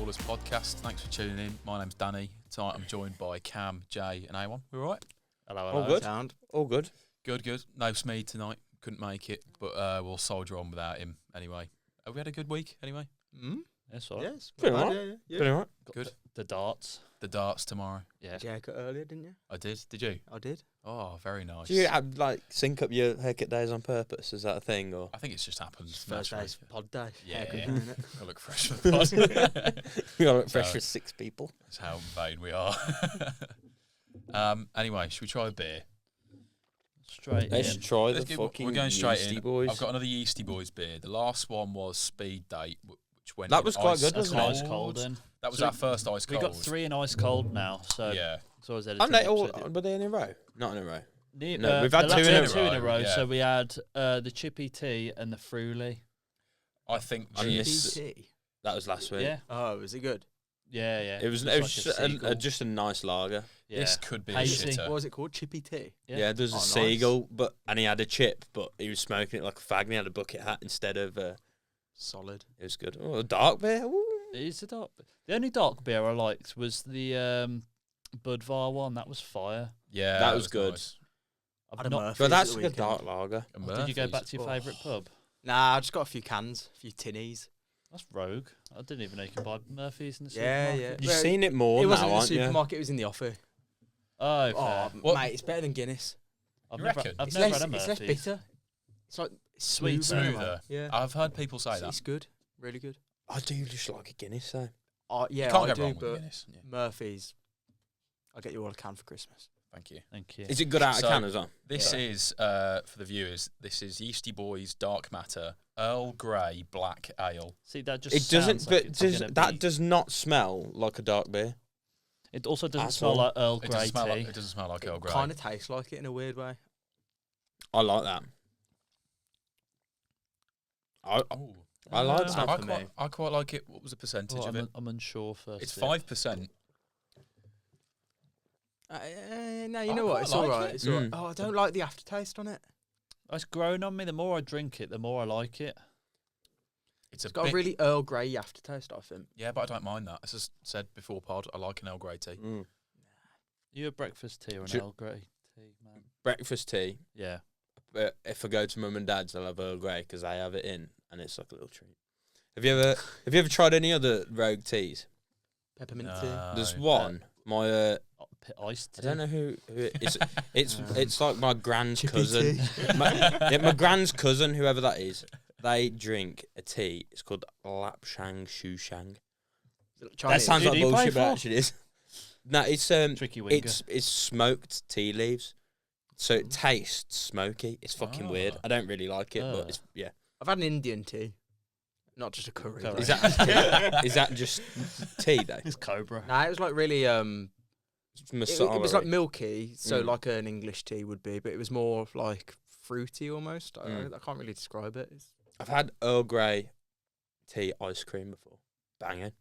Ballers podcast. Thanks for tuning in. My name's Danny. Tonight I'm joined by Cam, Jay, and A1. We all right? Hello. All good. Sound. All good. Good. No Smeed tonight. Couldn't make it, but we'll soldier on without him anyway. Have we had a good week anyway? That's all right. Yes. Pretty all right. Yeah. Pretty all right. Good. The darts. The darts tomorrow. Yeah. Did you haircut earlier, didn't you? I did. Did you? I did. Oh, very nice. Do you sync up your haircut days on purpose? Is that a thing, or I think it's just happened. First day's pod day. Yeah. Haircut day, innit? I look fresh for the pod. we got it fresh So- for 6 people? That's how vain we are. Anyway, should we try a beer? Straight Let's in. try Let's the get- fucking we're going straight Yeasty in. Boys. I've got another Yeasty Boys beer. The last one was Speed Date, which went That in was quite ice good, That's wasn't it? ice cold then. That was So our first ice We cold. got 3 in ice cold now, so Yeah. it's always Aren't they all? edited. Were they in a row? Not in a row. No, we've had the two last in a two in a row, row. yeah. So we had the chippy tea and the fruity. I think I missed- GT. That was last week. Yeah, Oh, was it good? yeah. It was like just, a seagull. just a nice lager. Yeah. this could be a Hazy. shitter. What was it called? Chippy tea. Yeah, there's a Oh, nice. seagull, and he had a chip, but he was smoking it like a fag, and he had a bucket hat instead of. Solid. It was good. Oh, a dark beer. Ooh. It is a dark. The only dark beer I liked was the Budvar one. That was fire. Yeah, That was good. nice. I've Had a not. Murphy's But at that's the like a weekend. dark lager. And Did you go Murphy's. back to your Oh. favourite pub? Nah, I just got a few cans, a few tinnies. That's rogue. I didn't even know you can buy Murphy's in the Yeah, supermarket. You've Well, seen it more It now, wasn't in the aren't you? supermarket, it was in the offer. Oh, Oh, fair. What- mate, it's better than Guinness. I've You never, reckon? I've It's never less, had a it's Murphy's. less bitter. It's like Sweet, smoother. smoother. Yeah. I've heard people say that. It's good. Really good. I do just like a Guinness, though. Yeah, You can't I go do, wrong with but Guinness. Yeah. Murphy's, I'll get you all a can for Christmas. Thank you. Thank you. Is it good out of So- can as well? This Yeah. is, for the viewers, this is Yeasty Boys Dark Matter Earl Grey Black Ale. See, that just It doesn't, sounds like but it's does, gonna that be- does not smell like a dark beer. It also doesn't at smell all. like Earl It Grey doesn't smell tea. like, it doesn't smell like Earl Grey. Kind of tastes like it in a weird way. I like that. Oh, I like It's that. not for me. I quite like it. What was the percentage Oh, of it? I'm unsure first. It's sip. 5%. No, you I know what? quite It's all like right. it. It's all right. Mm. Oh, I don't like the aftertaste on it. It's grown on me. The more I drink it, the more I like it. It's a It's got bit, a really Earl Grey aftertaste, I think. yeah, but I don't mind that. As I said before, pod, I like an Earl Grey tea. Mm. You a breakfast tea or an Ju- Earl Grey tea, man? Breakfast tea. Yeah. But if I go to mum and dad's, I'll have Earl Grey because they have it in, and it's like a little treat. Have you ever tried any other rogue teas? Peppermint There's No. one. My Iced I tea. don't know who it is. It's like my grand's Chippy cousin. tea. my grand's cousin, whoever that is. They drink a tea. It's called Lapshang Shushang. That Chinese. sounds Who like do you play bullshit, but for? actually it is. No, it's Tricky winger. it's smoked tea leaves, so it tastes smoky. It's fucking weird. Ah. I don't really like it, Ah. but it's yeah. I've had an Indian tea, not just a curry. Curry. Is that is that just tea though? It's Cobra. Nah, it was like really it was like Masala. milky, so Mm. like an English tea would be, but it was more like fruity almost. Mm. I can't really describe it. I've had Earl Grey tea ice cream before. Banging.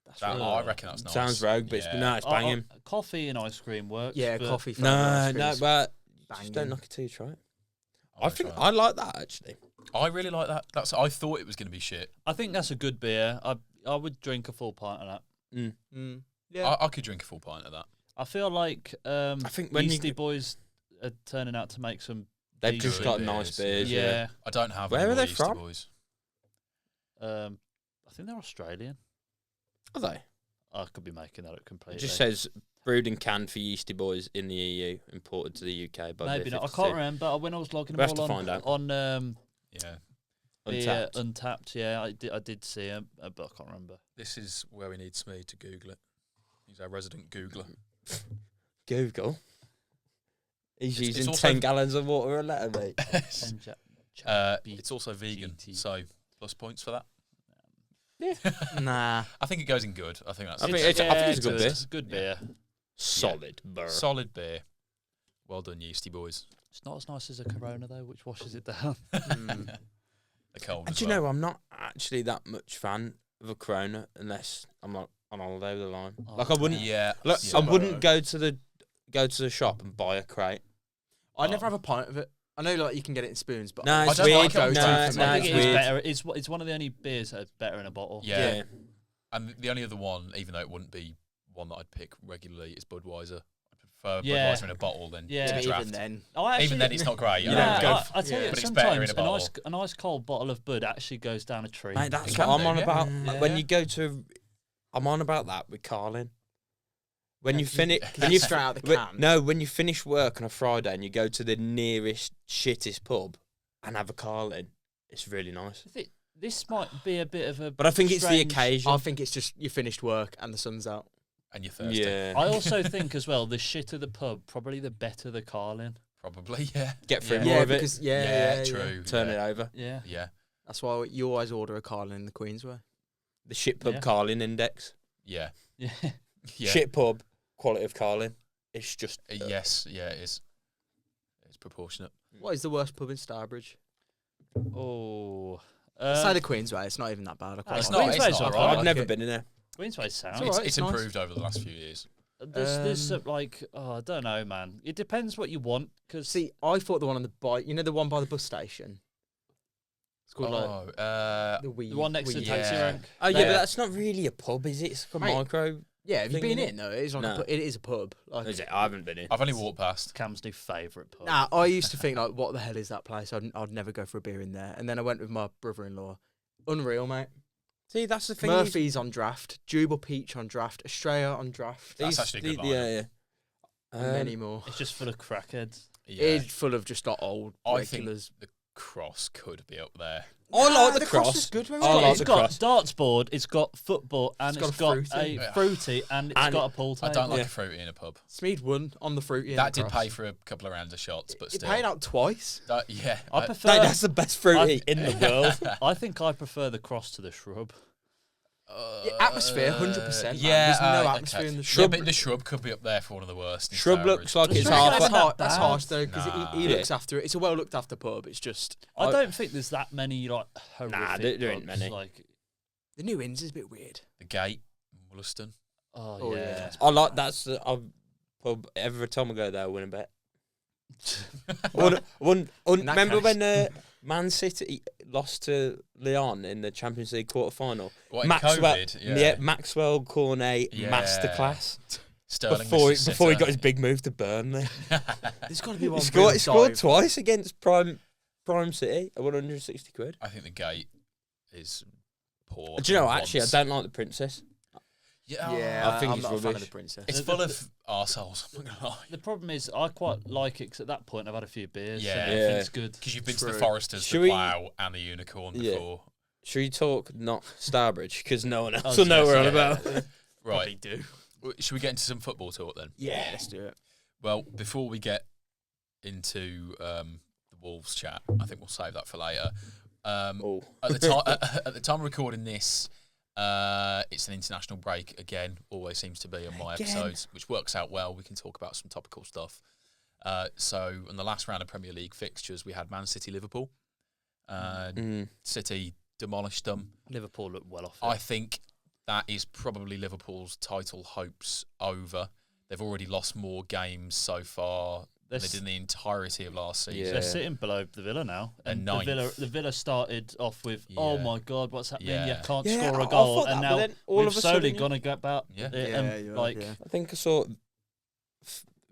That's That, really I reckon that's nice. Sounds rogue, but Yeah. it's, no, it's banging. Coffee and ice cream works. yeah, but coffee. No, ice cream no, is but just banging. don't knock it till you try it. I'll I think try it. I like that actually. I really like that. I thought it was going to be shit. I think that's a good beer. I would drink a full pint of that. Mm. Yeah, I could drink a full pint of that. I feel like I think when Yeasty you Boys are turning out to make some. they've decent just got beers, nice yeah. beers. Yeah. I don't have Where any are more they Yeasty from? Boys. I think they're Australian. Are they? I could be making that up It completely. just says brewed and canned for Yeasty Boys in the EU, imported to the UK by Maybe Beer not. I 52. can't remember. When I was logging We'll them have all to find out. on Yeah. Untapped. Untapped. Yeah, I did see them, but I can't remember. This is where we need Smee to Google it. He's our resident Googler. Google. He's It's using also- 10 gallons of water a letter, mate. It's also vegan, GT. so plus points for that. nah. I think it goes in good. I think that's I think it's a good beer. It's a good beer. Solid beer. solid beer. Well done, Yeasty Boys. It's not as nice as a Corona though, which washes it down. Mm. The cold. And as do you well. know, I'm not actually that much fan of a Corona unless I'm like on holiday with a lime. Oh, Like I wouldn't, Yeah. look, yeah. I wouldn't go to the shop and buy a crate. I never have a pint of it. I know, like you can get it in spoons, but No, it's I don't weird. like go-to No, for I no, something. think it's it is weird. better. It's one of the only beers that's better in a bottle. Yeah. Yeah. And the only other one, even though it wouldn't be one that I'd pick regularly, is Budweiser. I prefer Yeah. Budweiser in a bottle than Yeah. in a But draft. even then, Even then, it's not great. You I don't know. go I tell you, yeah. But it's better in sometimes a bottle. a nice cold bottle of Bud actually goes down a tree. Mate, that's It what can I'm do, on yeah. about. Yeah. When you go to, I'm on about that with Carlin. When you finish, when you straight out the can. no, when you finish work on a Friday and you go to the nearest shittest pub and have a Carlin, it's really nice. This might be a bit of a. But I think it's the strange- occasion. I think it's just you finished work and the sun's out. And you're thirsty. Yeah, I also think as well, the shitter the pub, probably the better the Carlin. Probably, yeah. get through Yeah. more Yeah, of it. because True. Turn yeah. it over. Yeah. Yeah. That's why you always order a Carlin in the Queensway. The shit pub Yeah. Carlin index. Yeah. Yeah. Yeah. Shit pub quality of Carlin. It's just Yes, yeah, it is. It's proportionate. What is the worst pub in Starbridge? Oh. Say the Queensway. It's not even that bad. I quite It's like not. it. It's Queensway's not. alright. I've like never it. been in there. Queensway sound. It's alright, It's nice. improved over the last few years. There's like, I don't know, man. It depends what you want. Because See, I thought the one on the bike. You know the one by the bus station. It's called like the wee. the one next to wee- the taxi yeah. rank. Oh yeah, Yeah. but that's not really a pub, is it? It's like a Mate, micro. Yeah, have you thing, been innit? in though? It is like No. it is a pub. Like, Is it? I haven't been in. I've only walked past. Cam's new favourite pub. nah, I used to think like, what the hell is that place? I'd never go for a beer in there. And then I went with my brother-in-law. Unreal, mate. See, that's the thing. Murphy's on draft, Jubal Peach on draft, Australia on draft, That's actually a good Yeah, yeah. and many more. It's just full of crackheads. Yeah. It's full of just like old I think regulars. the cross could be up there. I like the cross cross. is good. I It's like got, the got cross. darts board, it's got football, and It's it's got got, a fruity. a fruity, and it's And got a pool I table. don't like Yeah. a fruity in a pub. Smeed won on the fruity. That did pay for a couple of rounds of shots, but It still. paid out twice. Yeah. I prefer. Mate, that's the best fruity in the world. I think I prefer the cross to the shrub. Atmosphere, 100%. Yeah. There's no okay. atmosphere in the Yeah, shrub. but the shrub could be up there for one of the worst. in Shrub Stourbridge. looks like The it's shrub half. looks That's, not hard, that's bad. harsh though, because Nah. he Yeah. looks after it. It's a well looked after pub. It's just I don't think there's that many like horrific there ain't pubs, many. Like, the New Inns is a bit weird. The Gate, Wollaston. oh, Oh, yeah. yeah. I like that's the pub. Every time I go there, I win a bet. Remember case. when Man City lost to Lyon in the Champions League quarter final? What, in Maxwell, COVID? yeah, Maxwell Cornet Yeah. masterclass. Sterling Before missed a he got sitter. his big move to Burnley, There's got to be one. he scored twice against Prime City at 160 quid. I think the Gate is poor. Do you know? Actually, I once. don't like the Princess. Yeah, Yeah, I think I'm it's not a fan of rubbish. the Princess. It's full of arseholes. I'm not gonna lie. The problem is, I quite like it because at that point I've had a few beers. Yeah. and Yeah. everything's good. Because you've been to True. the Foresters, Should the we- Plough, and the Unicorn Yeah. before. Should we talk not Starbridge because no one else was will know what gonna we're on say, about. Right. do. Should we get into some football talk then? Yeah, let's do it. Well, before we get into the Wolves chat, I think we'll save that for later. Oh, At the time of recording this, it's an international break again. Always seems to be on my Again. episodes, which works out well. We can talk about some topical stuff. So, in the last round of Premier League fixtures, we had Man City, Liverpool. City demolished them. Liverpool look well off it. I think that is probably Liverpool's title hopes over. They've already lost more games so far than they did in the entirety of last season. They're Yeah. sitting below the Villa now. And They're the Villa started off with, oh Yeah. my God, what's happening? Yeah. You can't Yeah, score I a goal. thought And that, now but then all we've of a slowly sudden, going to go about Yeah. it. Yeah, And you're like, right, yeah. I think I saw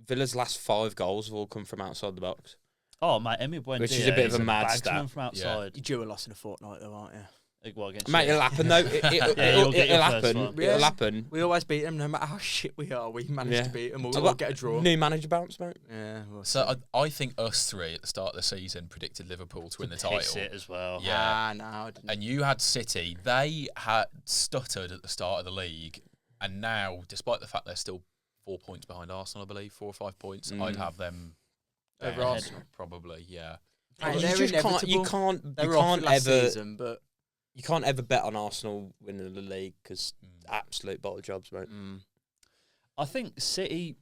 Villa's last 5 goals have all come from outside the box. oh, mate, Emi Buendia Which is a bit of a mad bagsman stat. from outside. You're due a loss in a fortnight though, aren't you? Well, against Mate, City. it'll happen though. you'll get your It'll first happen. one. It'll Yeah. happen. We always beat them, no matter how shit we are. We managed Yeah. to beat them. I've We'll got get a draw. New manager bounce, mate. Yeah. We'll So see. I think us three at the start of the season predicted Liverpool to win the Piss title. it as well. Yeah. No, I didn't. And you had City. They had stuttered at the start of the league, and now, despite the fact they're still 4 points behind Arsenal, I believe 4 or 5 points, I'd have them Over ahead, Arsenal. probably. Yeah, Mate, You they're just can't. You inevitable. can't. They You were off can't last ever. season, but You can't ever bet on Arsenal winning the league because absolute bottle jobs, mate. I think City.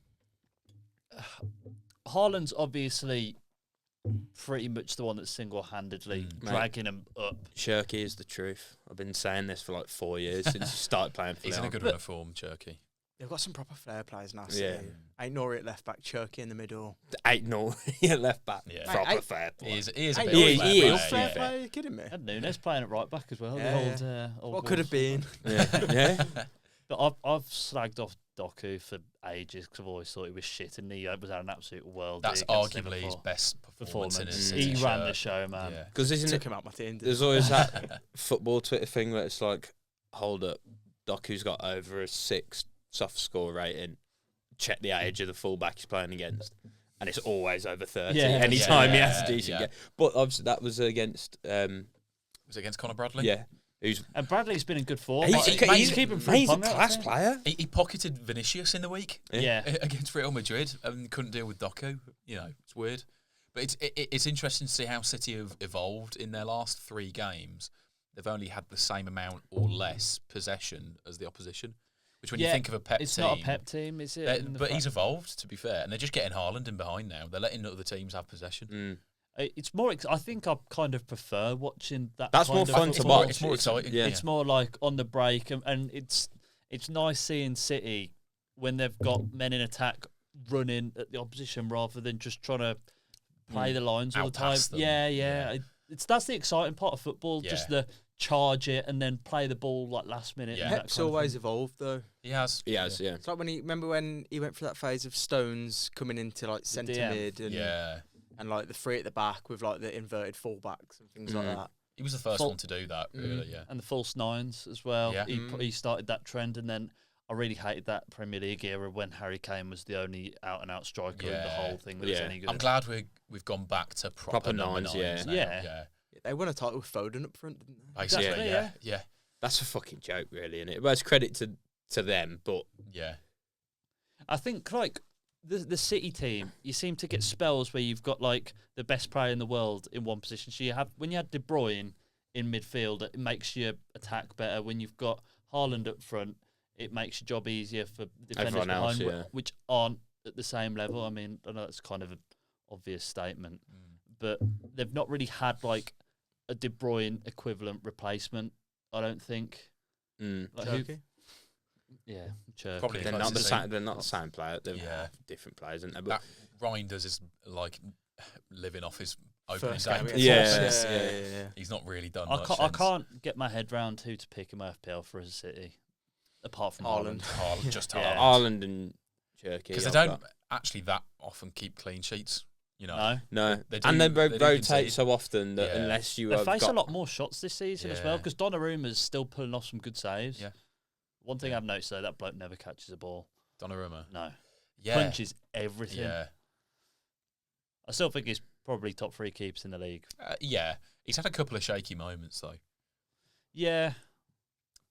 Haaland's obviously pretty much the one that's single-handedly Mate. dragging them up. Shirky is the truth. I've been saying this for like 4 years since he started playing for he's in a Leon. good run of form, Cherky. They've got some proper flair players now. Yeah. Ain't Nori at left back, Cherky in the middle. 8-0, yeah, left back. Yeah. Proper fair play. He is a Ain't bit Nori of a he fair is play, fair yeah. play. Are you kidding me? Had Nunes playing at right back as well. Yeah, the old What could have been? Yeah. But I've slagged off Doku for ages because I've always thought he was shit, and he was at an absolute world. That's arguably his best performance in his He City ran the shirt. show, man. Yeah. Because isn't Took it? him out my team. There's always that football Twitter thing where it's like, hold up, Doku's got over a 6 soft score rating. Check the age of the fullback he's playing against, and it's always over 30. Yeah. Anytime he Yeah, has a decent yeah. game. But obviously that was against Was it against Conor Bradley? yeah. Who's And Bradley's been in good form. He's- He's he's keeping he's a from class player. He pocketed Vinicius in the week Yeah. against Real Madrid and couldn't deal with Doku. You know, it's weird. But it's interesting to see how City have evolved in their last 3 games. They've only had the same amount or less possession as the opposition. Which, when you think of a Pep it's team, not a Pep team, is it? but he's evolved, to be fair, and they're just getting Haaland in behind now. They're letting other teams have possession. It's more. I think I kind of prefer watching that. That's kind more of fun to football. watch. It's more exciting. Yeah. It's more like on the break, and it's nice seeing City when they've got men in attack running at the opposition rather than just trying to play the lines all the time. Outpass them. Yeah. Yeah. That's the exciting part of football. Yeah. Just the charge it and then play the ball like last minute. Yeah. and that Pep's kind of always thing. evolved though. He has. He has, yeah. It's like remember when he went through that phase of Stones coming into like centre DM. mid and like the 3 at the back with like the inverted fullbacks and things like that. He was the first one to do that, really, yeah. And the false nines as well. Yeah. He started that trend, and then I really hated that Premier League era when Harry Kane was the only out and out striker in the whole thing that was any good. I'm glad we've gone back to proper number nines, nines. yeah. now, They won a title with Foden up front, didn't they? Basically, Exactly, yeah. That's a fucking joke, really, isn't it? Well, it's credit to them, but Yeah. I think like the City team, you seem to get spells where you've got like the best player in the world in one position. So you have when you had De Bruyne in midfield, it makes your attack better. When you've got Haaland up front, it makes your job easier for defenders Everyone else, behind, yeah. which aren't at the same level. I mean, I know that's kind of an obvious statement, but they've not really had like a De Bruyne equivalent replacement. I don't think. Like who- Turkey? Yeah, Chirky. Probably they're close not to the the same. They're not the same player. They're Yeah. different players, aren't they? That But Reinders is like living off his opening First day. game Yeah. against Wolves. Yeah. He's not really done I much can't, I since. can't get my head round who to pick in my FPL for a City, apart from Haaland. Haaland. Just Yeah. Haaland and Cherky. Because they don't actually that often keep clean sheets. You know, No, No, They do- and they they do rotate concede. so often that Yeah. unless you they have face got a lot more shots this season as well Yeah. because Donnarumma's still pulling off some good saves. Yeah. One thing I've noticed though, that bloke never catches a ball. Donnarumma. No, Yeah. punches everything. Yeah. I still think he's probably top 3 keepers in the league. Yeah. He's had a couple of shaky moments though. Yeah,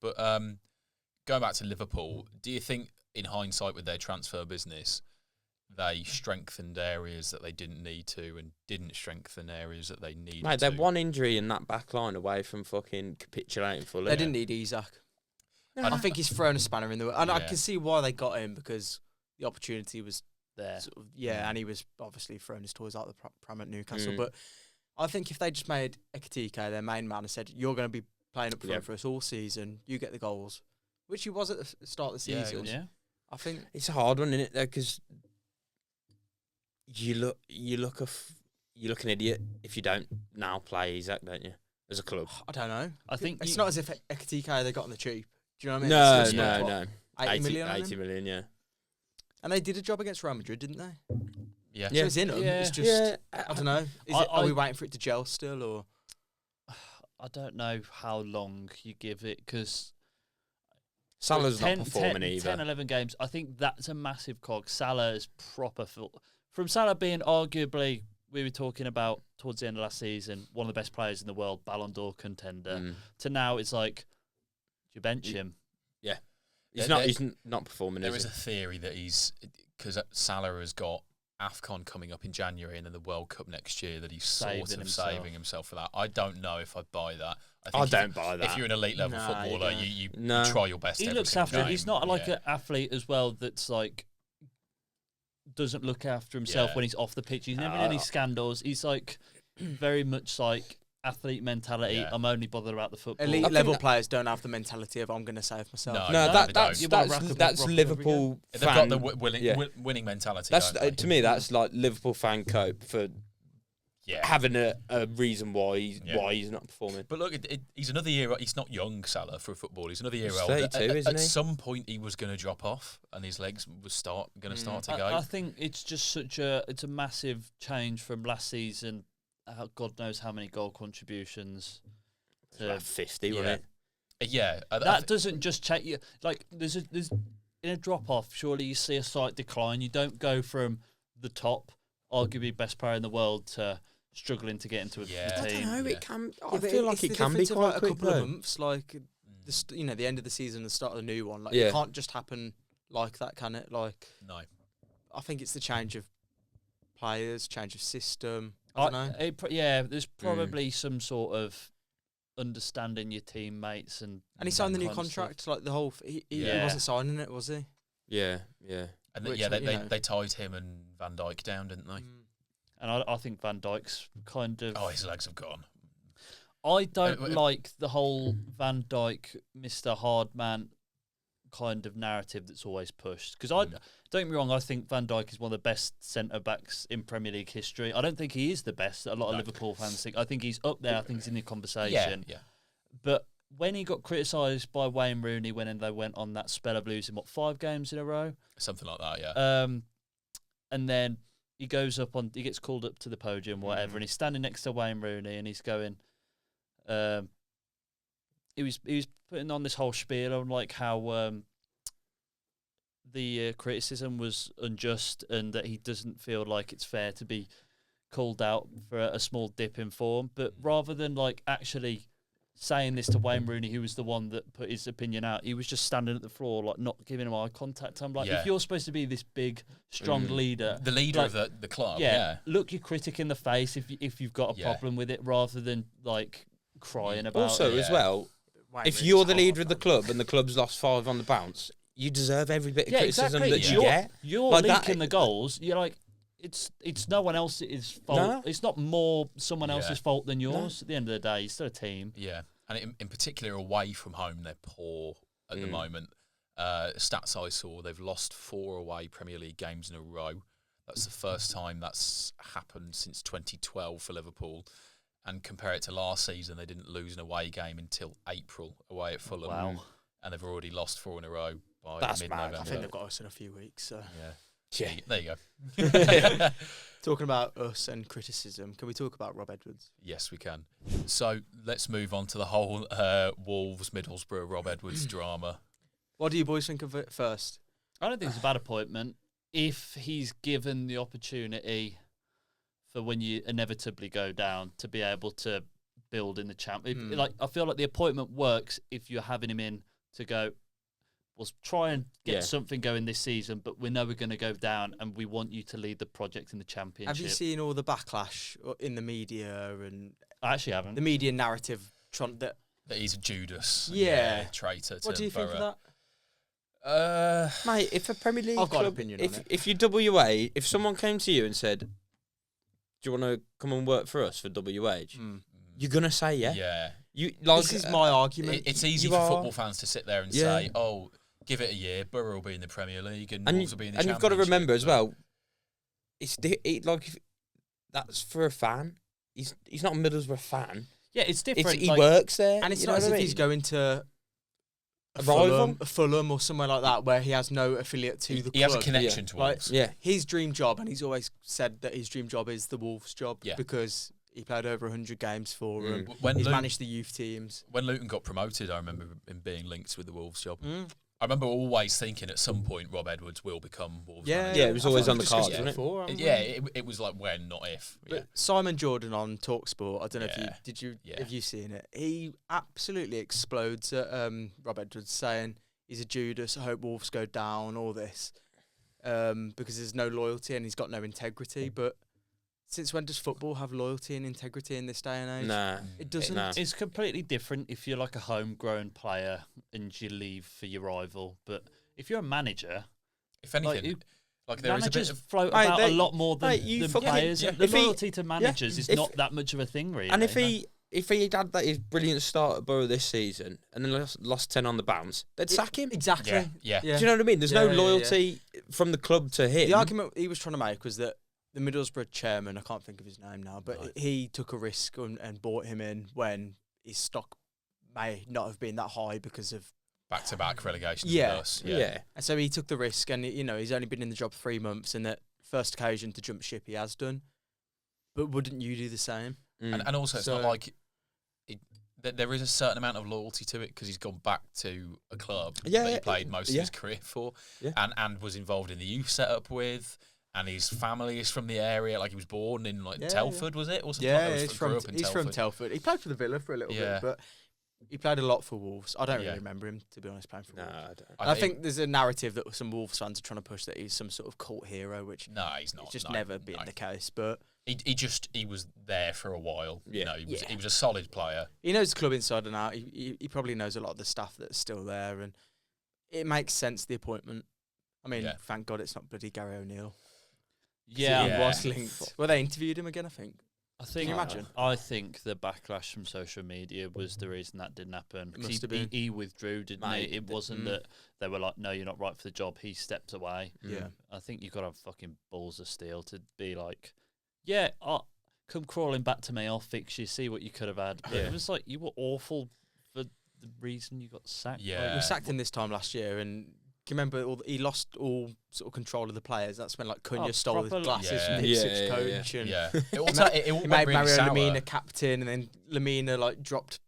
But going back to Liverpool, do you think, in hindsight, with their transfer business, they strengthened areas that they didn't need to, and didn't strengthen areas that they needed Mate, to? they're one injury in that back line away from fucking capitulating fully. They didn't need Isak. I think he's thrown a spanner in the works. And I Yeah. can see why they got him because the opportunity was there. sort of, and he was obviously throwing his toys out the pram at Newcastle. Mm. But I think if they just made Ekitike their main man and said, "You're going to be playing up front Yeah. for us all season, you get the goals," which he was at the start of the Yeah, he season. was. Yeah, I think It's a hard one, isn't it? Because you look an idiot if you don't now play Isak, don't you? As a club. I don't know. I think It's you- not as if Ekitike they got on the cheap. Do you know what I mean? No, It's no, what, no. 80 million on 80 him? million, yeah. And they did a job against Real Madrid, didn't they? Yeah. So it's in them. Yeah. It's just Yeah, I don't know. Are we waiting for it to gel still, or I don't know how long you give it because Salah's not performing either. 10, 11 games. I think that's a massive cog. Salah is proper from Salah being arguably, we were talking about towards the end of last season, one of the best players in the world, Ballon d'Or contender, to now it's like, do you bench him? Yeah. Yeah, He's not performing, There is is a theory that he's, because Salah has got AFCON coming up in January and then the World Cup next year, that he's sort Saving of himself. saving himself for that. I don't know if I'd buy that. I don't buy that. If you're an elite level Nah, you footballer, don't. you No. try your best. He every looks single after it. game. He's not like Yeah. an athlete as well that's like, doesn't look after himself Yeah. when he's off the pitch. He's never in any scandals. He's like, very much like athlete mentality. Yeah. I'm only bothered about the football. Elite think level that- players don't have the mentality of I'm going to save myself. No. No, they that's You want Rocket that's Rocket Liverpool They've fan. got the yeah. winning mentality. That's don't they? to me. That's like Liverpool fan cope for Yeah. having a reason why Yeah. he's not performing. But look, he's another year. He's not young, Salah, for football. He's another year He's old. 32, isn't At he? some point, he was going to drop off, and his legs was going to start to go. I think it's just it's a massive change from last season. God knows how many goal contributions. About 50, yeah. wasn't it? Yeah, That doesn't just check you. Like there's in a drop off. Surely you see a slight decline. You don't go from the top, arguably best player in the world, to struggling to get into a Yeah. I team. don't know. Yeah. It can. Yeah, I but feel like it's it the can be difference of, quite like, a quick. couple of though. months, like the end of the season and the start of the new one. Like Yeah. it can't just happen like that, can it? Like No. I think it's the change of players, change of system. I don't know. There's Mm. probably some sort of understanding your teammates and And he signed the that new kind of stuff. contract. Like the whole, he Yeah. wasn't signing it, was he? Yeah, yeah. And Which, yeah, you know. they tied him and Van Dijk down, didn't they? And I think Van Dijk's kind of. Oh, his legs have gone. I don't uh, like the whole Van Dijk, Mr. Hardman kind of narrative that's always pushed. Because don't get me wrong, I think Van Dijk is one of the best centre backs in Premier League history. I don't think he is the best. A lot of Liverpool fans think. I think he's up there. I think he's in the conversation. Yeah. But when he got criticised by Wayne Rooney when they went on that spell of losing 5 games in a row, Something like that, yeah. and then he goes he gets called up to the podium, whatever, and he's standing next to Wayne Rooney, and he's going, he was putting on this whole spiel on like how the criticism was unjust and that he doesn't feel like it's fair to be called out for a small dip in form, but rather than like actually saying this to Wayne Rooney, who was the one that put his opinion out, he was just standing at the floor, like not giving him eye contact. I'm like, Yeah. if you're supposed to be this big, strong leader, The leader like, of the club, yeah. look your critic in the face if you've got a Yeah. problem with it, rather than like crying about Also, it. as well, Wayne if Rooney's you're the hard, leader of the man. club and the club's lost 5 on the bounce, you deserve every bit of Yeah, criticism exactly. that you get. You're Like that- leaking the goals. You're like, it's no one else's fault. No. It's not more someone Yeah. else's fault than yours. At the end of the day, you're still a team. Yeah. And in particular, away from home, they're poor at the moment. Stats I saw, they've lost 4 away Premier League games in a row. That's the first time that's happened since 2012 for Liverpool. And compare it to last season, they didn't lose an away game until April away at Fulham. Wow. And they've already lost 4 in a row by That's mad. mid-November. I think they've got us in a few weeks. So. Yeah. Yeah. There you go. Talking about us and criticism, can we talk about Rob Edwards? Yes, we can. So let's move on to the whole Wolves, Middlesbrough, Rob Edwards drama. What do you boys think of it first? I don't think it's a bad appointment if he's given the opportunity for when you inevitably go down to be able to build in the champ. Like I feel like the appointment works if you're having him in to go, we'll try and get something going this season, but we know we're going to go down and we want you to lead the project in the championship. Have you seen all the backlash in the media and I actually haven't. the media narrative that That he's a Judas. Yeah. Traitor to what do you think of Borough. that? Mate, if a Premier League I've got an club, opinion if, on it. if you WA, if someone came to you and said, "Do you want to come and work for us for WH?" You're gonna say yeah. Yeah. You like This is my argument. It's easy You for are- football fans to sit there and Yeah. say, "Oh, give it a year. Borough will be in the Premier League, and and Wolves will be in the and you've got to Championship." remember as But well. Like if, that's for a fan. He's not a Middlesbrough fan. Yeah, it's different. He like, works there, and it's you not know as what if I he's mean? going to A rival? Fulham or somewhere like that where he has no affiliate to the He club. has a connection Yeah. to Like, Wolves. Yeah, His dream job, and he's always said that his dream job is the Wolves job Yeah. because he played over 100 games for them. When He's Luton, managed the youth teams. when Luton got promoted, I remember him being linked with the Wolves job. I remember always thinking at some point Rob Edwards will become Wolves manager. Yeah, it was I always thought on we the cards, discussed wasn't it? before, haven't we? Yeah, it was like when, not if. But Yeah. Simon Jordan on Talksport, I don't know Yeah. Yeah. have you seen it? He absolutely explodes at Rob Edwards, saying he's a Judas. I hope Wolves go down. All this because there's no loyalty and he's got no integrity. But since when does football have loyalty and integrity in this day and age? nah. It doesn't. Nah. It's completely different if you're like a homegrown player and you leave for your rival. But if you're a manager, If anything, like there is a bit managers of float Mate, about they- a lot more than, mate, you than fucking- players. yeah. The If he- loyalty to managers is if- not that much of a thing, really. And if if he'd had that his brilliant start at Borough this season and then lost 10 on the bounce, they'd sack him. Exactly. Yeah. Do you know what I mean? There's no loyalty from the club to him. The argument he was trying to make was that the Middlesbrough chairman, I can't think of his name now, but he took a risk and brought him in when his stock may not have been that high because of back-to-back relegation. Yeah. Yeah. And so he took the risk, and he's only been in the job 3 months, and that first occasion to jump ship he has done. But wouldn't you do the same? And also, it's not like there is a certain amount of loyalty to it because he's gone back to a club that he played most of his career for, and was involved in the youth setup with. And his family is from the area. Like, he was born in Telford, was it? Or something like that? He's from Telford. He played for the Villa for a little bit, but he played a lot for Wolves. I don't really remember him, to be honest, playing for Wolves. I don't. I think there's a narrative that some Wolves fans are trying to push that he's some sort of cult hero, which no, he's not. It's just never been the case. But he was there for a while. Yeah. He was a solid player. He knows the club inside and out. He probably knows a lot of the staff that's still there, and it makes sense, the appointment. I mean, thank God it's not bloody Gary O'Neill. Yeah, He was linked. Well, they interviewed him again, I think. Can you imagine? I think the backlash from social media was the reason that didn't happen. It must have been. He withdrew, didn't he? It wasn't that they were like, no, you're not right for the job. He stepped away. Yeah. I think you've got to have fucking balls of steel to be like, yeah, come crawling back to me. I'll fix you. See what you could have had. But it was like, you were awful for the reason you got sacked. Yeah. We sacked him this time last year, and do you remember he lost all sort of control of the players? That's when Cunha stole his glasses from the Ipswich coach. And It he made really Mario sour. Lemina captain, and then Lemina dropped.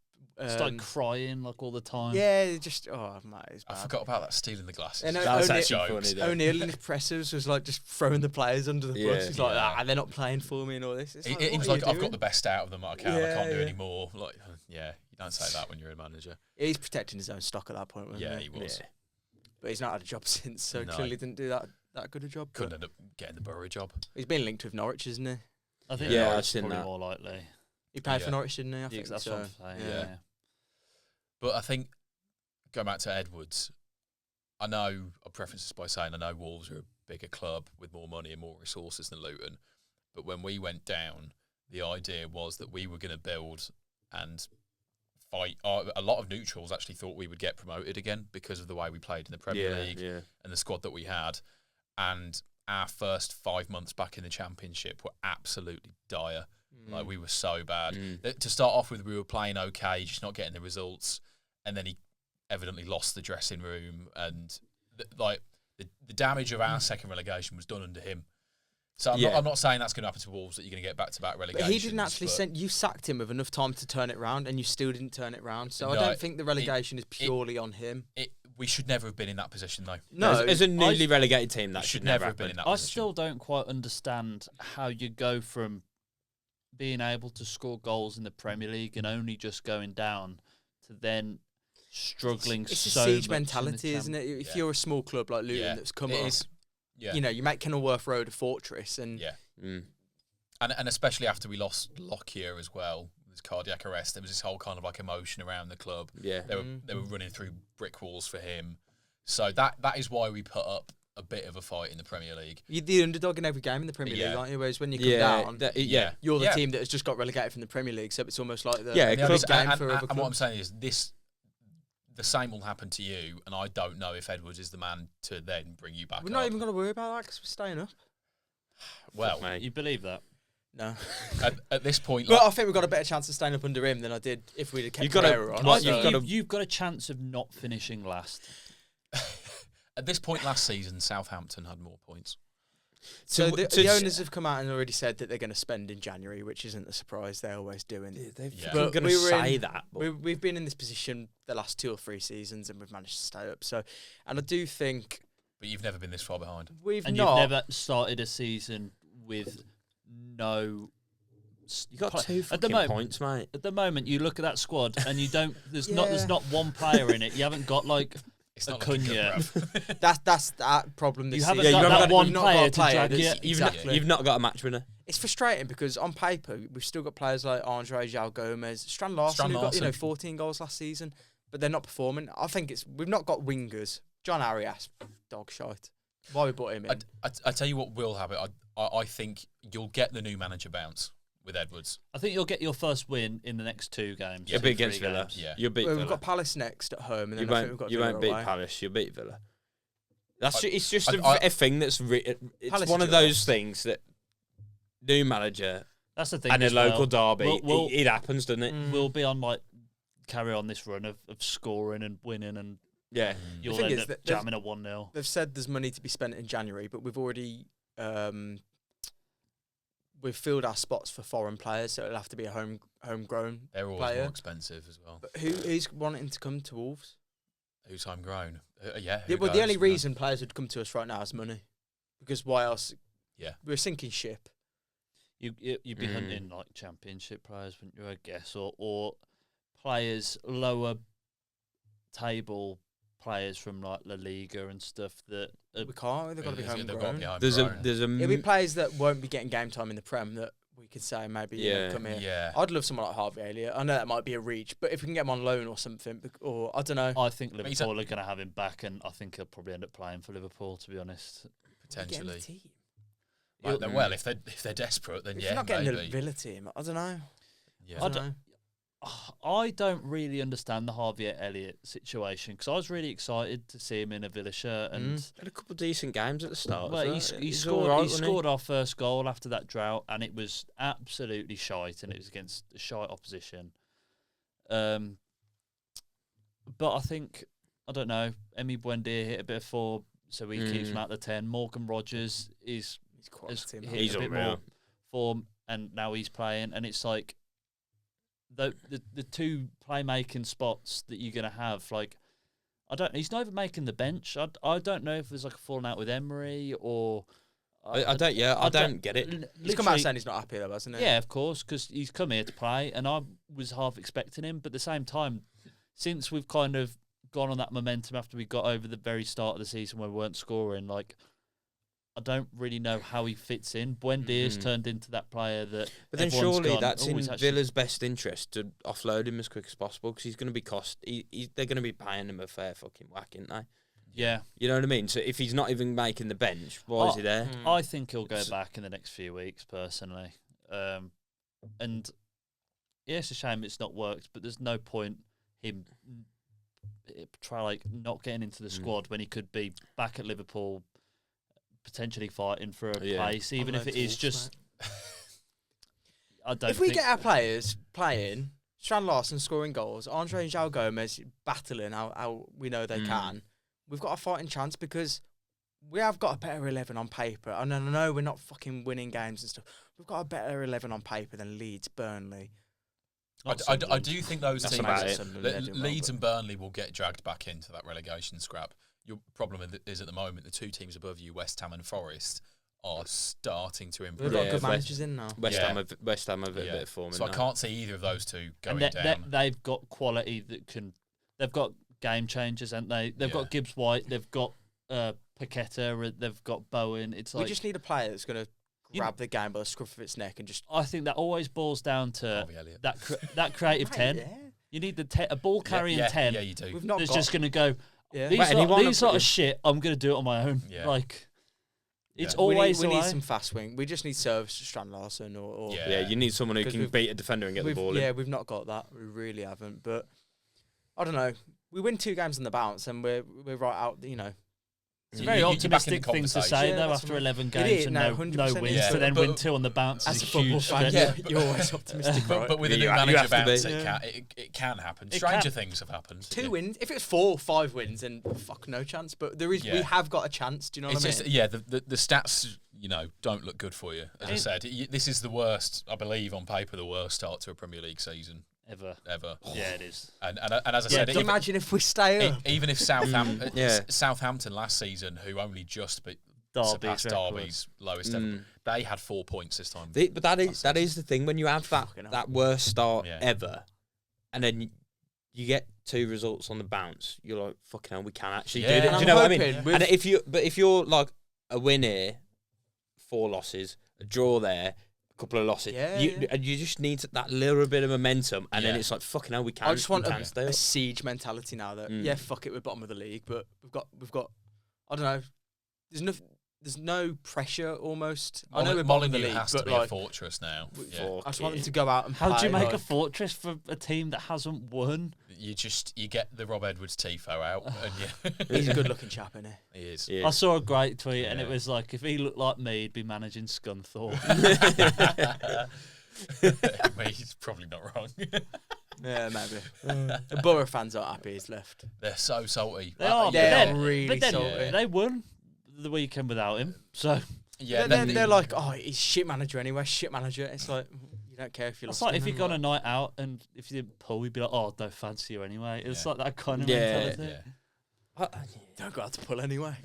Started crying all the time. Yeah, just mate, it's I bad. forgot about that stealing the glasses. And That's actually funny, though. O'Neill in his pressers was just throwing the players under the bus. He's like, they're not playing for me and all this. He was like, I've got the best out of them that I can. I can't do any more. Like, you don't say that when you're a manager. He's protecting his own stock at that point, wasn't he? He was. Yeah. But he's not had a job since, so clearly didn't do that good a job. Couldn't end up getting the Borough job. He's been linked with Norwich, isn't he? I think I've Norwich is seen probably that. more likely. He played for Norwich, didn't he? I think That's so. what I'm saying. Yeah. But I think, going back to Edwards, I preface this by saying I know Wolves are a bigger club with more money and more resources than Luton. But when we went down, the idea was that we were going to build and fight. A lot of neutrals actually thought we would get promoted again because of the way we played in the Premier League and the squad that we had. And our first 5 months back in the Championship were absolutely dire. Like, we were so bad. To start off with, we were playing okay, just not getting the results. And then he evidently lost the dressing room. And the damage of our second relegation was done under him. So I'm not saying that's going to happen to Wolves, that you're going to get back-to-back relegation. But he didn't actually you sacked him with enough time to turn it round, and you still didn't turn it round. So I don't think the relegation is purely on him. We should never have been in that position, though. No, as a newly relegated team, that should never have been in that I position. still don't quite understand how you go from being able to score goals in the Premier League and only just going down to then struggling it's so a much. siege mentality, isn't it? If you're a small club like Luton that's come up, you make Kenilworth Road a fortress, and and especially after we lost Lockyer as well, his cardiac arrest, there was this whole kind of emotion around the club. Yeah, they were running through brick walls for him. So that is why we put up a bit of a fight in the Premier League. You're the underdog in every game in the Premier League, aren't you? Whereas when you come down, you're the team that has just got relegated from the Premier League, so it's almost like the club game for other clubs. And what I'm saying is the same will happen to you, and I don't know if Edwards is the man to then bring you back We're up. not even going to worry about that because we're staying up. Well, you believe that? No. at this point... Well, I think we've got a better chance of staying up under him than I did if we'd have kept Pereira on. You've got a chance of not finishing last. At this point last season, Southampton had more points. So the owners have come out and already said that they're going to spend in January, which isn't a surprise. They always do. They're going to say that. We've been in this position the last 2 or 3 seasons, and we've managed to stay up. So, and I do think... But you've never been this far behind. You've never started a season with no... You got 2 fucking points, mate. At the moment, you look at that squad and you don't... There's not one player in it. You haven't got It's a not Cunha. That's that problem. You haven't got that one player to drag it. You've not got a match winner. It's frustrating because on paper we've still got players like Andre, João Gomez, Strand Larson, who got 14 goals last season, but they're not performing. I think we've not got wingers. John Arias, dog shite. Why we brought him in? I tell you what will happen. I think you'll get the new manager bounce with Edwards. I think you'll get your first win in the next 2 games. You'll be against 3 Villa. games. Yeah. You'll beat Well, Villa. we've got Palace next at home, and You then I think we've got Villa won't beat away. Palace. You'll beat Villa. It's just I- a thing that's it's Palace one are of due those things that new manager That's the thing. and a as well. local derby. We'll- It happens, doesn't it? We'll be on carry on this run of scoring and winning, and Yeah. you'll thing end is up that there's- jamming a 1-0. They've said there's money to be spent in January, but we've already we've filled our spots for foreign players, so it'll have to be a homegrown. They're always player. more expensive as well. But who's wanting to come to Wolves? Who's homegrown? Yeah. Yeah, who well, the only goes? reason players would come to us right now is money, because why else? Yeah. We're a sinking ship. You'd be hunting championship players, wouldn't you? I guess, or players lower table players from La Liga and stuff that. We can't. They've got to be They've got to homegrown. be There's a homegrown. It'll be players that won't be getting game time in the Prem that we could say maybe come here. Yeah. I'd love someone like Harvey Elliott. I know that might be a reach, but if we can get him on loan or something, or I don't know. I think he's Liverpool are going to have him back, and I think he'll probably end up playing for Liverpool. To be honest, Potentially. You'll- Well, if they're desperate, then If yeah, you're not getting maybe. the Villa team, I don't know. Yeah. I don't know. I don't really understand the Harvey Elliott situation, because I was really excited to see him in a Villa shirt, and Had a couple of decent games at the start. well, as well. he He's scored. all right, He wasn't scored our first goal after that drought, and it was absolutely shite, and it was against a shite opposition. But I think, I don't know, Emi Buendia hit a bit of form, so he keeps him out of the 10. Morgan Rogers He's has quality. man. hit He's a bit unreal. more form, and now he's playing, and it's like the 2 playmaking spots that you're gonna have. Like, he's not even making the bench. I don't know if there's like a falling out with Emery or. I don't get it. He's come out saying he's not happy though, hasn't he? Yeah, of course, because he's come here to play, and I was half expecting him. But at the same time, since we've kind of gone on that momentum after we got over the very start of the season where we weren't scoring, like, I don't really know how he fits in. Buendia's turned into that player that. But then everyone's surely gone, that's in he's actually- Villa's best interest to offload him as quick as possible, because he's going to be they're going to be paying him a fair fucking whack, aren't they? Yeah, You know what I mean? So if he's not even making the bench, why is he there? I think he'll go back in the next few weeks, personally. And yeah, it's a shame it's not worked, but there's no point him not getting into the squad when he could be back at Liverpool, potentially fighting for a place, even if it is just. I don't. If we think get our players playing, Strand Larson scoring goals, Andre and João Gomez battling how we know they can, we've got a fighting chance, because we have got a better 11 on paper. And I know we're not fucking winning games and stuff. We've got a better 11 on paper than Leeds, Burnley. I do think those That's teams, about it. Leeds and Burnley, will get dragged back into that relegation scrap. Your problem is at the moment the 2 teams above you, West Ham and Forest, are starting to We've improve. got Yeah, good West- managers in now. West Ham have a bit of form. So I in can't see either of those 2 going and down. they've got quality that can. They've got game changers, haven't they? They've got Gibbs White. They've got Paqueta. They've got Bowen. It's like We just need a player that's going to grab the game by the scruff of its neck and just. I think that always boils down to Harvey Elliott. that creative 10. Yeah. You need a ball carrying 10. Yeah, you do. We've not That's got. just going to go. Yeah. These Wait, and he won these a- sort of shit. I'm going to do it on my own. Yeah. Like, it's Yeah. always we the need way. some fast wing. We just need service to Strand Larson or Yeah, you need someone who 'Cause can we've- beat a defender and get the ball in. Yeah, we've not got that. We really haven't. But I don't know. We win 2 games on the bounce, and we're right out. You know, It's a very You're back in the optimistic thing to conversation. say, Yeah, though, that's after what- 11 It games is, and no, no 100% wins, yeah. to then But- win 2 on the bounce as is a a football huge fan, stretch. you're always optimistic, But, right? but with a You new have manager to be. bounce, Yeah. it can happen. It Stranger can. things have happened. 2 wins. If it's 4 or 5 wins, then fuck, no chance. But there is. We Yeah. have got a chance. Do you know It's what I just mean? the stats don't look good for you. As I said, this is the worst, I believe, on paper, the worst start to a Premier League season Ever. ever. Yeah, it is. And as I Yeah, said, but Imagine if we stay up. even if Southampton, Yeah. Southampton last season, who only just Derby's surpassed record. Derby's lowest ever, they had 4 points this time. But that is the thing, when you have Fucking hell. that worst start Yeah. ever, and then you get 2 results on the bounce, you're like, fucking hell, we can actually Yeah. do it. And Do you I'm know what I mean? hoping with- And if you're like a win here, 4 losses, a draw there, a couple of losses, Yeah, and you just need that little bit of momentum, and then Yeah. it's like, fucking hell, we can. I just want we can a stay up. siege mentality now. That Mm. yeah, fuck it, we're bottom of the league, but we've got. I don't know. There's nothing. there's no pressure almost. I know we're bottom of Molyneux the league, has to but be like, a fortress now. Yeah. I just want them to go out and How do you play, make a like, fortress for a team that hasn't won? You get the Rob Edwards tifo out, and He's a good-looking chap, isn't he? he is. Yeah. I saw a great tweet, and it Yeah. was like, if he looked like me, he'd be managing Scunthorpe. He's probably not wrong. Yeah, maybe. The Borough fans aren't happy he's left. They're so salty. They are, They're but then, really but then salty. they won the weekend without him. So Yeah, They're like, oh, he's shit manager anyway, shit manager. It's like, you don't care if you it's lost. like if him, you'd gone a night out and if you didn't pull, you'd be like, oh, don't fancy you anyway. It's Yeah. like that kind of Yeah. mentality. yeah. don't go out to pull anyway.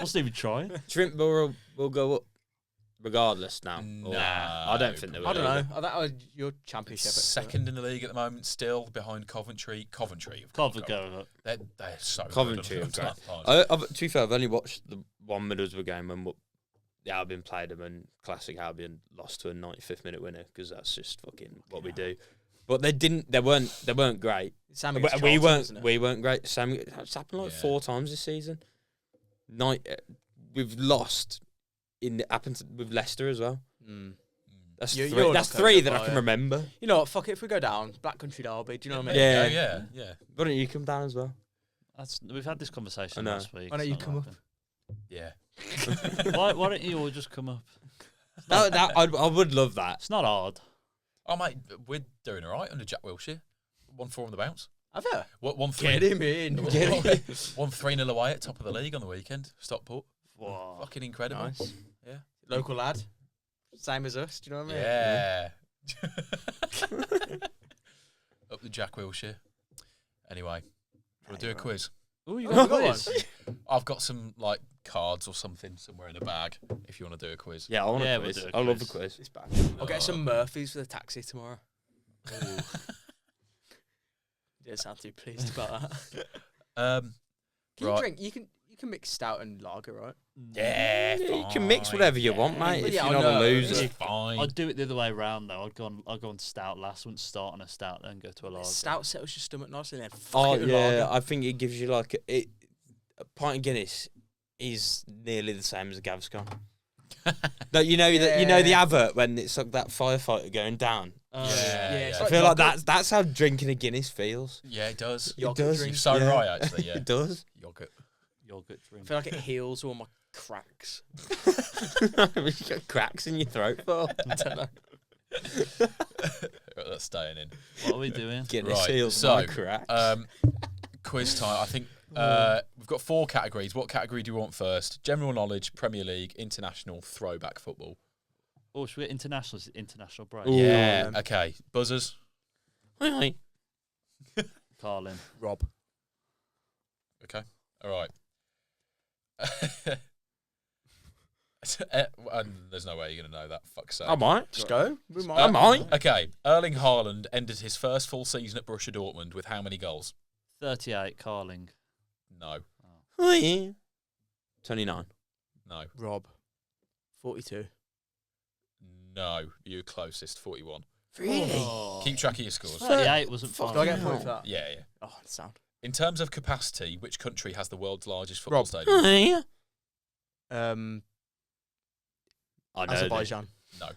Wasn't even trying. Trimborough will go up regardless now. Nah, Or- I don't think they will. I don't know. either. That was your championship. Second in the league at the moment, still behind Coventry. Coventry. Can't forget it. They're so Coventry good. are great. To be fair, I've only watched the one Middlesbrough game when the Albion played them, and classic Albion lost to a 95th minute winner because that's just fucking what we do. But they didn't. They weren't great. Sam But against we Charlton, weren't. isn't it? We weren't great. Sam, it's happened like Yeah. 4 times this season. We've lost happened with Leicester as well. Mm. That's You're 3. not That's going 3 to that I buy can it. remember. You know what? Fuck it. If we go down, Black Country Derby. Do you know what I mean? Yeah. Yeah. Why don't you come down as well? We've had this conversation I know. last week. Why don't you It's not come up? happening. Yeah. Why don't you all just come up? I would love that. It's not hard. Oh mate, we're doing all right under Jack Wilshere. 1-4 on the bounce. Have you? What 1-3? Get him in. Get him in. 1-3-0 away at top of the league on the weekend. Stockport. Wow. Fucking incredible. Nice. Yeah. Local lad. Same as us. Do you know what I mean? Yeah. Up the Jack Wilshere. Anyway, we'll do a quiz. Oh, you Oh, got a go on. quiz? I've got some like cards or something somewhere in a bag. If you want to do a quiz. Yeah, I want Yeah, a we'll quiz. do a I love quiz. a quiz. It's bad. I'll get some Murphys for the taxi tomorrow. Didn't sound too pleased about that. Can Right. you drink? You can mix stout and lager, right? Yeah, You can mix whatever you want, mate. If Yeah, you're I not a know. loser. It's fine. I'd do it the other way around though. I'd go on stout last. Wouldn't start on a stout, then go to a lager. Stout settles your stomach nicely, and then fuck Oh it with yeah, lager. I think it gives you like a pint of Guinness is nearly the same as a Gaviscon. No, you know the advert when it's like that firefighter going down. Yeah, it's yeah. I feel like yogurt. that's how drinking a Guinness feels. Yeah, it does. It Yogurt does. drink. You're so Yeah. right, actually. Yeah, It does. yogurt. Yogurt I drink. feel like it heals all my cracks. You got cracks in your throat for. I don't know. Right, that's staying in. What are we doing? Guinness Right, heals so, my cracks. Quiz time. I think we've got 4 categories. What category do you want first? General knowledge, Premier League, international, throwback football. Oh, should we get international? Is it international break? Ooh. Yeah. Yeah. Okay. Buzzers. Aye. Carlin. Rob. Okay. All right. And there's no way you're gonna know that. Fuck's sake. I might. Just go. We might. I might. Okay. Erling Haaland ended his first full season at Borussia Dortmund with how many goals? 38. Carling. No. Aye. 29. No. Rob. 42. No. You're closest. 41. Really? Oh. Keep track of your scores. 38 wasn't Fuck, far. Do I get a hell. point for that? Yeah, yeah. Oh, sound. In terms of capacity, which country has the world's largest football Rob. stadium? Aye. I know. Azerbaijan. No.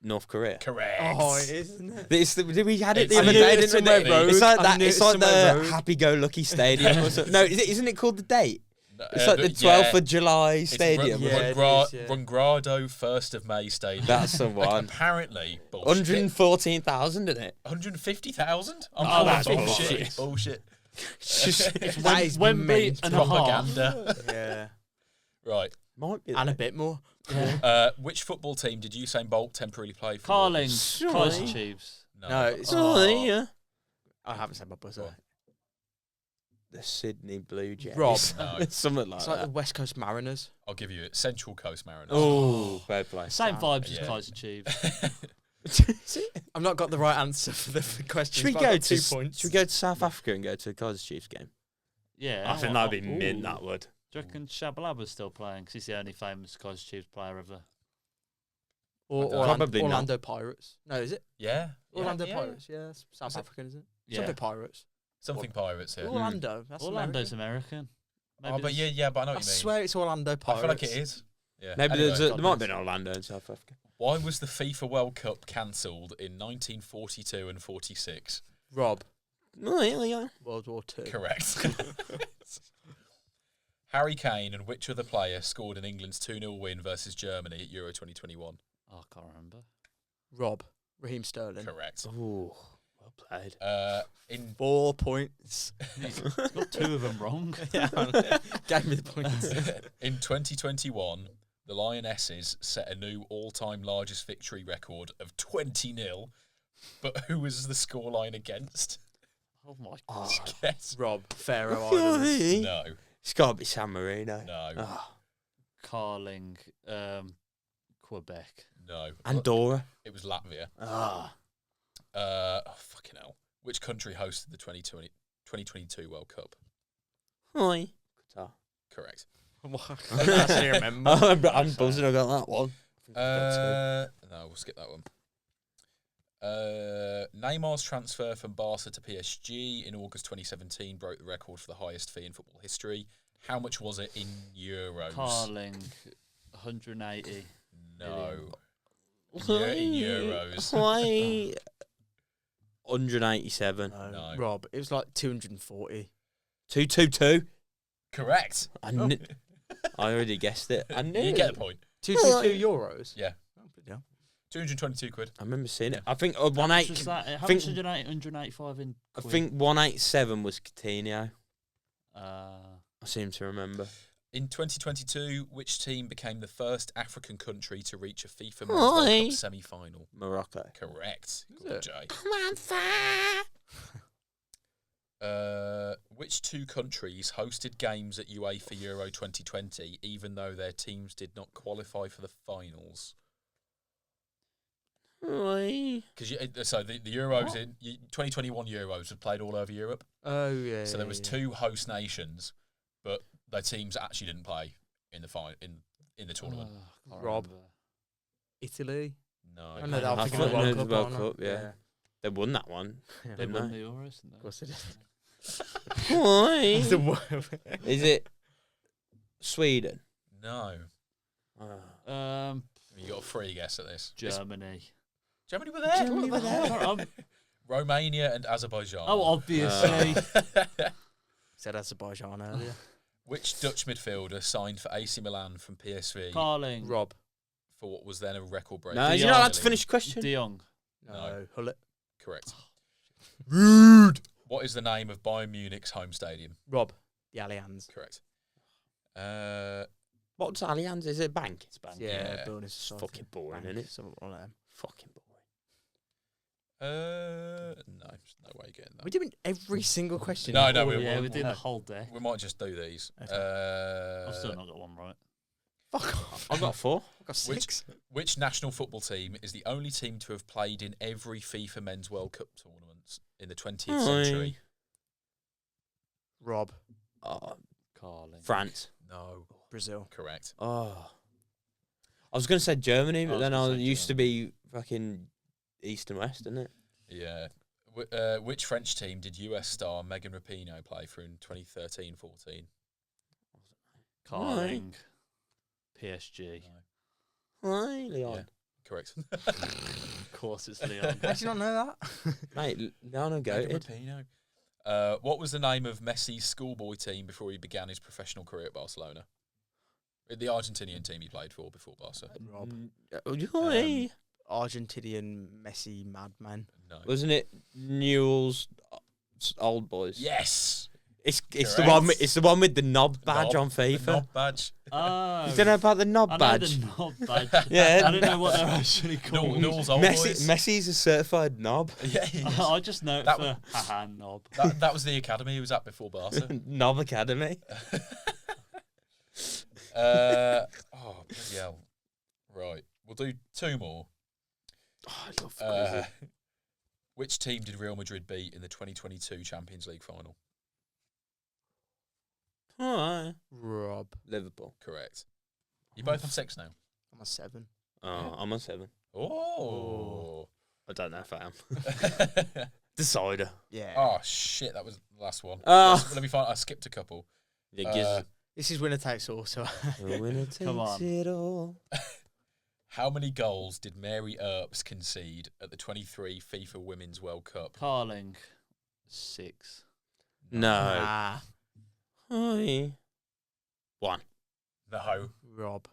North Korea. Correct. Oh, it is, isn't it? We had it It's the other a day, new- didn't we? somewhere rogue. It's like I that. knew It's it's like somewhere the rogue. Happy-Go-Lucky Stadium. Or something. No, isn't it called the Date? No, It's like the 12th of July It's Stadium. Yeah, it is, yeah. Rungrado 1st of May Stadium. That's the Like, one. apparently, bullshit. 114,000, isn't it? 150,000? Oh, that's bullshit. Bullshit. That is Wembley mental. and a half. Propaganda. Yeah. Right. Might be. And a bit more. Which football team did Usain Bolt temporarily play for? Carling. Sorry. Kaiser Chiefs. No, it's Oh, yeah. I haven't said my buzzer. The Sydney Blue Jays. Rob. No. Something like It's like the that. West Coast Mariners. I'll give you it. Central Coast Mariners. Oh, fair play. Same vibes as Yeah. Kaiser Chiefs. I've not got the right answer for the question. Should we but I've go got to 2 points? Should we go to South Africa and go to a Kaiser Chiefs game? Yeah. I think that'd be mint. That would. Do you reckon Shabalaba's still playing? Because he's the only famous Kaiser Chiefs player ever. Or Probably not. Orlando Pirates. No, is it? Yeah. Orlando yeah. Pirates. Yeah, that's South Is it? African, isn't it? Yeah. Something Pirates. Something Pirates here. Orlando. That's Orlando's American. Oh, but there's- yeah, but I know I what you mean. swear it's Orlando I Pirates. feel like it is. Yeah. Maybe Anyway, there might have been Orlando in South Africa. why was the FIFA World Cup cancelled in 1942 and 46? Rob, Oh, yeah. World War Two. Correct. Harry Kane and which other player scored in England's 2-0 win versus Germany at Euro 2021? Oh, I can't remember. Rob, Raheem Sterling. Correct. Ooh, well played. In 4 points. He's got 2 of them wrong. Yeah, gave me the points. in 2021, the Lionesses set a new all-time largest victory record of 20-0. But who was the scoreline against? Oh my Oh, god. Guess. Rob, Faroe Islands. No. It's got to be San Marino. No. Oh, Carling, Quebec. No. Andorra. It was Latvia. Ah. Fucking hell. Which country hosted the 2022 World Cup? Hi. Qatar. Correct. I actually remember. I'm buzzing I got that one. No, we'll skip that one. Neymar's transfer from Barca to PSG in August 2017 broke the record for the highest fee in football history. How much was it in euros? Carling, 180. No. Yeah, in euros. Why? 187. No. Rob, it was like 240. 222. Correct. I already guessed it. I knew You it. get the point. 222 euros? Yeah. Oh, bloody hell. 222 quid. I remember seeing it. I think How much 18. was that? How think- much was 185 in I quid? think 187 was Coutinho. Uh, I seem to remember. In 2022, which team became the first African country to reach a FIFA Men's World Oi. Cup semi-final? Morocco. Correct. Is Good, it? Jay. I'm on fire. Which two countries hosted games at UEFA Euro 2020, even though their teams did not qualify for the finals? Oi. Because so the Euros in 2021 Euros was played all over Europe. Oh, yeah. So there was yeah. 2 host nations, but their teams actually didn't play in the in the tournament. can't Rob. remember. Ity. No. I know that. I'm I thinking thought of the World it was Cup. the World aren't I? Cup, yeah. They won that one. Yeah. They Didn't won they? the Euros, didn't they? Of course it is. Oi. The world. Is it Sweden? No. You got a free guess at this. Germany. Germany were there. Germany were there. Romania and Azerbaijan. Oh, obviously. Said Azerbaijan earlier. Which Dutch midfielder signed for AC Milan from PSV Carling. Rob. for what was then a record break? No, you're not allowed to finish the question. De Jong. No. Hullet. Correct. Rude. What is the name of Bayern Munich's home stadium? Rob. The Allianz. Correct. What's Allianz? Is it bank? It's bang. Yeah, Yeah. bonus. It's society. fucking boring, Bank, isn't it? Something like that. Fucking boring. No, there's no way you're getting We're that. doing every single question. No, no, Oh, we yeah, won't. we did the whole day. We might just do these. Okay. I've still not got one right. Fuck off. I've got 4. I've got Which- 6. Which national football team is the only team to have played in every FIFA Men's World Cup tournaments in the 20th century? Rob. Oh, Carling. France. No. Brazil. Correct. Oh. I was going to say Germany, but I was then gonna I say used to be fucking east and west, didn't it? Yeah. Which French team did US star Megan Rapinoe play for in 2013-14? Carling. PSG. Hi, Leon. Yeah. Correct. Of course it's Leon. How did you not know that? Mate, Leon Megan goated. Rapinoe. What was the name of Messi's schoolboy team before he began his professional career at Barcelona? The Argentinian team he played for before Barca. Rob. Hi. Argentinian Messi madman. No. Wasn't it Newell's old boys? Yes. It's the Correct. one it's the one with the knob badge Knob. on FIFA. The knob badge. Oh. You don't know about the knob I know badge? the knob badge. Yeah. I didn't know what they're actually called. Noel's old boys. Messi's a certified knob. Yeah, he is. I just know it That for haha knob. that was the academy he was at before Barca. Knob Academy. Oh, bloody hell. Right. We'll do 2 more. Oh, I love quizzes. Which team did Real Madrid beat in the 2022 Champions League final? Hi. Rob. Liverpool. Correct. You're both on 6 now. I'm a 7. Oh, I'm on 7. Oh. I don't know if I am. Decider. Yeah. Oh, shit. That was the last one. Oh. Let me find. I skipped a couple. This is winner takes all. So The winner takes Come on. it all. How many goals did Mary Earps concede at the 23 FIFA Women's World Cup? Carling, 6. No. ah, Hi. 1. No. Rob.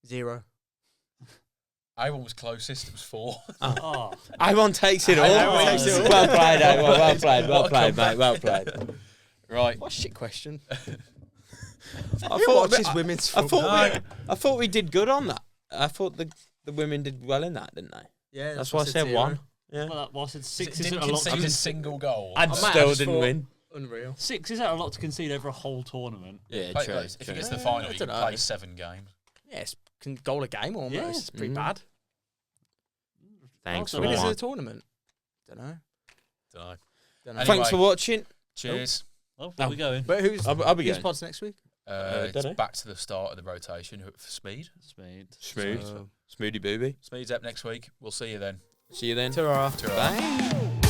0. Ivor was closest. It was 4. Oh, Ivon takes it all. Ivon takes it all. Well played, Ivon. Well played, What a mate. Well played. Right. What a shit question. I Who watches women's I football? thought we did good on that. I thought the women did well in that, didn't they? Yeah, That's why I said 1. Yeah. well, I said 6 Didn't isn't a lot. concede a single goal. And I still just didn't thought- win. Unreal. 6 isn't a lot to concede over a whole tournament. Yeah, Play- true. If he gets to the I final, you can dunno. play 7 games. Yes, can goal a game almost. Yeah. It's pretty Mhm. bad. Thanks for Well Winners of one. the tournament. Don't know. Dunno. Don't know. Anyway. Thanks for watching. Cheers. Well, where are we going? But who's I'll be who's going. pods next week? It's dunno. back to the start of the rotation for Speed. Speed. Smooth. So- Smoothy booby. Speed's up next week. We'll see you then. See you then. Ta-ra. Ta-ra. Bye.